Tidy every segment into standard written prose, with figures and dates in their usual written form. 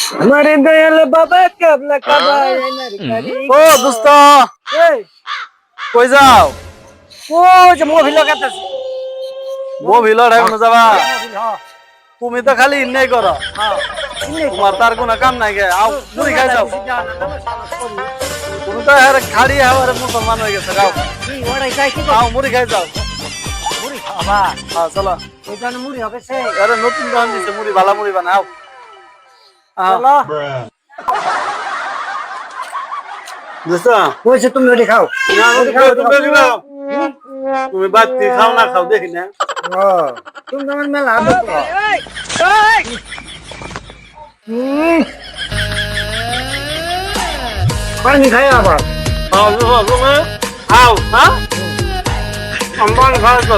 हमारे दयाल बाबा कबला कबा ও দোস্ত কই যাও ও যে মুভি লাগাতেছে মুভি লড়াই যাবা তুমি তো খালি ইন্নাই করো তোমার তার কোনো কাম নাই গে আও মুড়ি খাই যাও তুমি তো আর খাড়ি হওয়ার মুসলমান হয়ে গেছে যাও ওড়াই যাই কি আও মুড়ি খাই যাও মুড়ি খাবা হ্যাঁ চলো এই জন্য মুড়ি হবে সে আরে নতুন দোকান দিছে মুড়ি ভালো মুড়ি বানাও চলো দোস্ত কইছে তুমি ওটি খাও তুমি বাতি খাও না খাও দেখি না ও তুমি আমার মেলা আদত পানি খাই আবার খাও তুমি খাও হ্যাঁ আমার খাও তো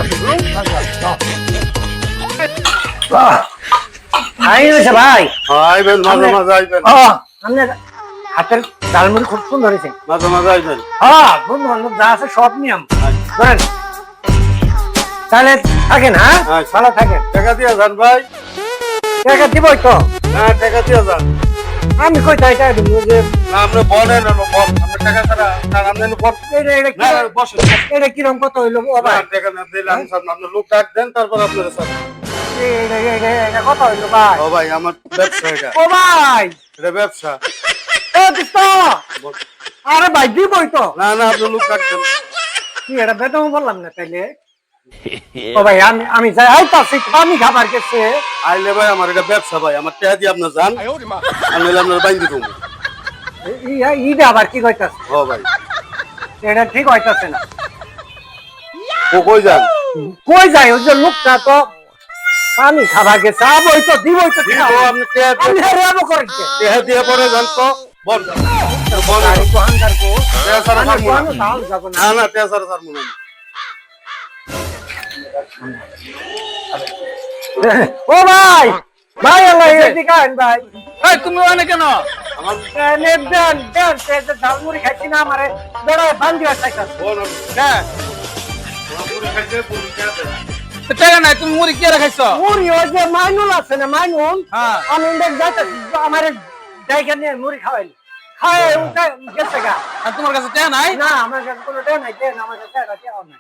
হয়েছে ভাই আইবেন মাঝে মাঝে আইবেন আপনার হাতের ডালমুড়ি খুব সুন্দর হয়েছে মাঝে মাঝে আইবেন বন্ধু বান্ধব যা আছে সব নিয়ম ধরেন তাহলে থাকেন হ্যাঁ ভালো থাকেন টাকা দিয়ে যান ভাই টাকা দিবই তো হ্যাঁ টাকা দিয়ে যান আমি কই টাকা দিব যে না আপনি বলেন না বল আপনি টাকা ছাড়া না আপনি বল না বসেন এটা কিরকম কত হইলো ও ভাই টাকা না দিলে আমি সব আপনার লোক ডাক দেন তারপর আপনারা সব এটা কত হইলো ভাই ও ভাই আমার ব্যবসা এটা ও ভাই এটা ব্যবসা ও দোস্ত আরে ভাই দিবই তো না না আপনি লোক ডাক দেন কি এটা বেতন বললাম না তাইলে ও ভাই আমি যাই আইতাছি আমি খাবার গেছে আইলে ভাই আমার এটা ব্যবসা ভাই আমার টাকা দিয়ে আপনি যান আমি আপনার বাইন্দে দেবো ইটা আবার কি কইতাছে ও ভাই এটা ঠিক হইতাছে না ও কই যান কই যায় ওই যে লোকটা তো আমি খাবার গেছে আবই তো দিবই তো কিন্তু আপনি টাকা আমি হারাবো করতে টাকা দিয়ে পরে যান তো বল বল গাড়ি তো হাঙ্গার কো টাকা ছাড়া আমি ছাড়বো না। কোন তাল যাব না না না টাকা ছাড়া ছাড়বো না ও ভাই ভাই আল্লাহ এদিকে আইন ভাই এই তুমি ওখানে কেন আমার নেট দেন দেন সে ঝালমুড়ি খাইছি না আমারে বেড়ায় বান্ধি আসাইতাছে বল হ্যাঁ পুরি খাইছে পুরি খাইছে টাকা নাই তুমি মুড়ি কে রাখাইছ মুড়ি ওই যে মাইনুল আছে না মাইনুল হ্যাঁ আমি ইন্ডেক যাইতাছি আমারে জায়গা নিয়ে মুড়ি খাওয়াইলি খায় উঠে গেছে গা আর তোমার কাছে টাকা নাই না আমার কাছে কোনো টাকা নাই দেন আমার কাছে টাকা কেউ নাই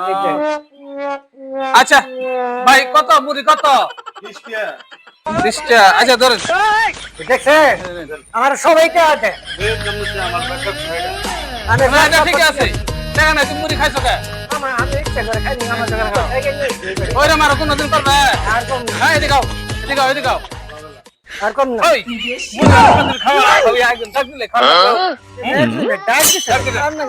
এইটাই। আচ্ছা ভাই কত মুড়ি কত 20 টাকা 20 টাকা আচ্ছা ধরেন দেখছে আমার সবাইকে আছে এই জন্য আমার ব্যবসা এটা আমি না এটা ঠিক আছে টাকা নাই তুমি মুড়ি খাইছো কে আমি ইচ্ছা করে খাই আমার জায়গা খাও ওইরা মারো কোনদিন পারবে আর কম না হ্যাঁ এদিকে আও এদিকে আও এদিকে আও আর কম না ওই মুড়ি কোনদিন খাওয়া খাওয়া একদম থাকলে খাওয়া ডাক দিছে আর না